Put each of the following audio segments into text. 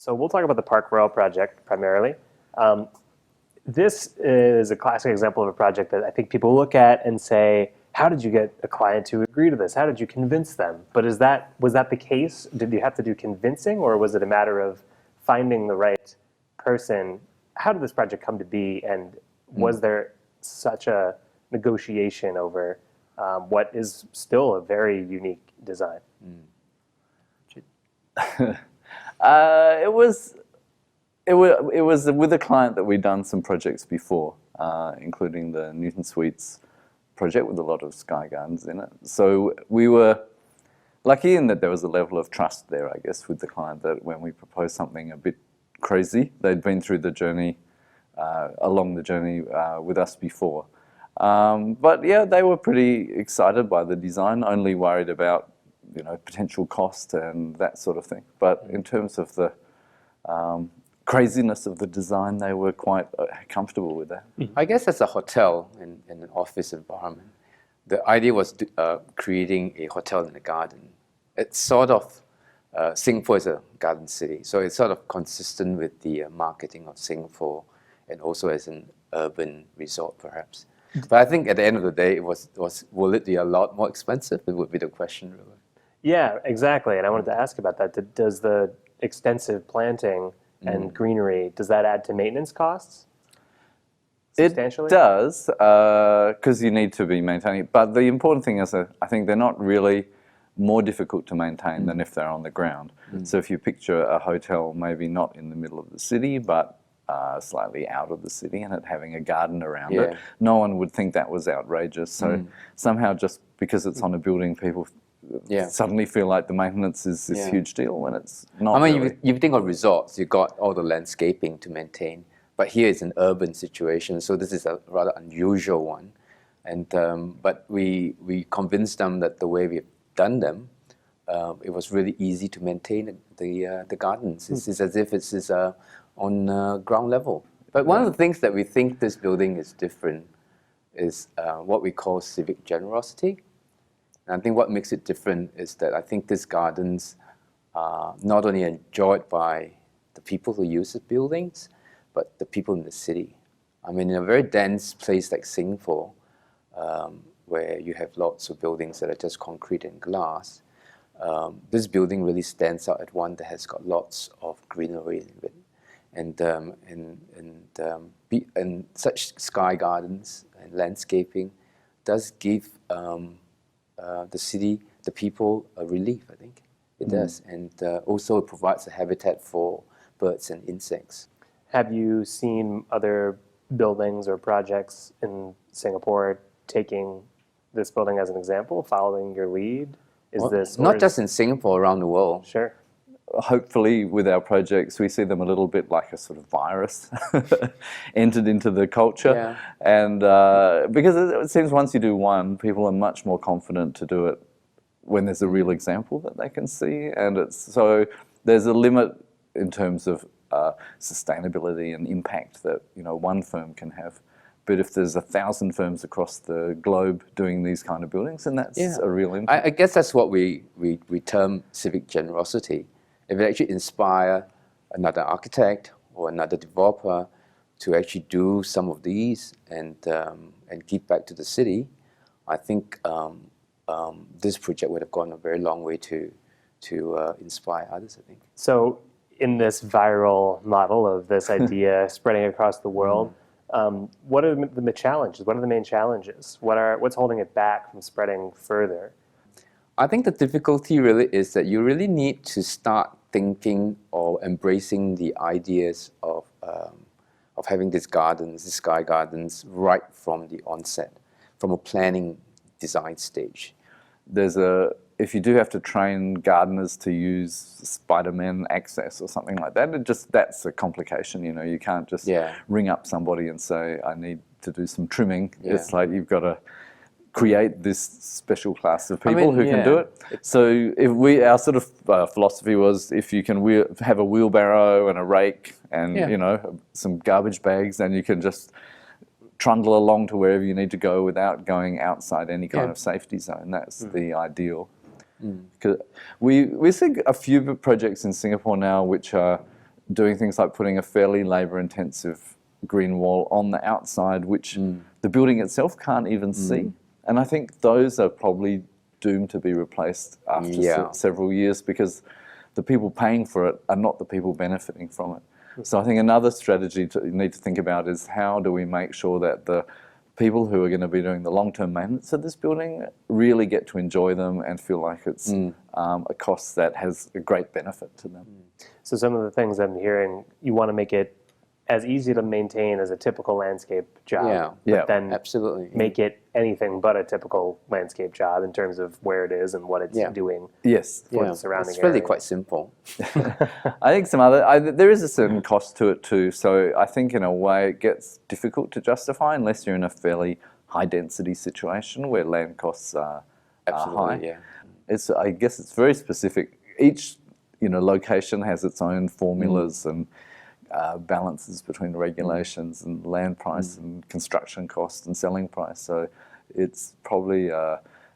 So we'll talk about the PARKROYAL project primarily. This is a classic example of a project that I think people look at and say, how did you get a client to agree to this? How did you convince them? But was that the case? Did you have to do convincing, or was it a matter of finding the right person? How did this project come to be, and was there such a negotiation over what is still a very unique design? It was with a client that we'd done some projects before, including the Newton Suites project with a lot of sky gardens in it. So we were lucky in that there was a level of trust there, I guess, with the client, that when we proposed something a bit crazy, they'd been through the journey, along the journey with us before. But yeah, they were pretty excited by the design, only worried about, you know, potential cost and that sort of thing. But in terms of the craziness of the design, they were quite comfortable with that. I guess as a hotel in an office environment, the idea was creating a hotel in a garden. It's sort of, Singapore is a garden city, so it's sort of consistent with the marketing of Singapore, and also as an urban resort perhaps. But I think at the end of the day, will it be a lot more expensive? It would be the question, really. Yeah, exactly. And I wanted to ask about that. Does the extensive planting and greenery, does that add to maintenance costs substantially? It does, because you need to be maintaining it. But the important thing is that I think they're not really more difficult to maintain than if they're on the ground. So if you picture a hotel maybe not in the middle of the city, but slightly out of the city, and it having a garden around it, no one would think that was outrageous. So somehow, just because it's on a building, people suddenly feel like the maintenance is this huge deal when it's not. I mean, really. you think of resorts, you got all the landscaping to maintain, but here it's an urban situation, so this is a rather unusual one. And but we convinced them that the way we've done them, it was really easy to maintain the gardens. It's as if it's on ground level. But one of the things that we think this building is different is what we call civic generosity. And I think what makes it different is that I think these gardens are not only enjoyed by the people who use the buildings, but the people in the city. I mean, in a very dense place like Singapore, where you have lots of buildings that are just concrete and glass, this building really stands out as one that has got lots of greenery in it. And such sky gardens and landscaping does give the city, the people, a relief, I think. It does. And also it provides a habitat for birds and insects. Have you seen other buildings or projects in Singapore taking this building as an example, following your lead? Not just in Singapore, around the world. Sure. Hopefully with our projects, we see them a little bit like a sort of virus entered into the culture. And because it seems once you do one, people are much more confident to do it when there's a real example that they can see. And so there's a limit in terms of sustainability and impact that, you know, one firm can have. But if there's 1,000 firms across the globe doing these kind of buildings, then that's a real impact. I guess that's what we term civic generosity. If it actually inspire another architect or another developer to actually do some of these and give back to the city, I think this project would have gone a very long way to inspire others, I think. So in this viral model of this idea spreading across the world, what are the challenges? What are the main challenges? What's holding it back from spreading further? I think the difficulty really is that you really need to start thinking or embracing the ideas of having these gardens, these sky gardens, right from the onset, from a planning design stage. If you do have to train gardeners to use Spider-Man access or something like that, that's a complication. You know, you can't just ring up somebody and say, I need to do some trimming. It's like you've got to create this special class of people who can do it. So our sort of philosophy was, if you can have a wheelbarrow and a rake and you know, some garbage bags, then you can just trundle along to wherever you need to go without going outside any kind of safety zone. That's the ideal. Because we see a few projects in Singapore now which are doing things like putting a fairly labour-intensive green wall on the outside, which the building itself can't even see. And I think those are probably doomed to be replaced after several years, because the people paying for it are not the people benefiting from it. So I think another strategy you need to think about is, how do we make sure that the people who are going to be doing the long-term maintenance of this building really get to enjoy them and feel like it's a cost that has a great benefit to them. So some of the things I'm hearing, you want to make it as easy to maintain as a typical landscape job, but then absolutely make it anything but a typical landscape job in terms of where it is and what it's doing for the surrounding it's really area. quite simple. I think there is a certain cost to it too. So I think in a way it gets difficult to justify unless you're in a fairly high density situation where land costs are high. I guess it's very specific. Each location has its own formulas and balances between regulations and land price and construction cost and selling price. So it's probably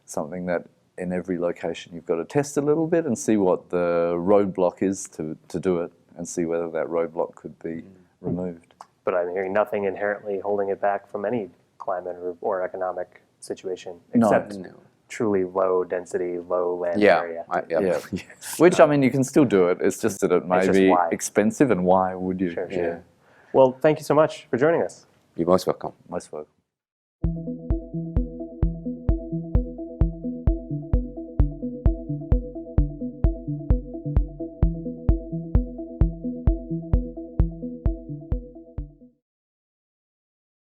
something that in every location you've got to test a little bit and see what the roadblock is to do it, and see whether that roadblock could be removed. But I'm hearing nothing inherently holding it back from any climate or economic situation, except truly low density, low land area. Which, I mean, you can still do it. It's just that it may be expensive, and why would you? Sure. Well, thank you so much for joining us. You're most welcome. Most welcome.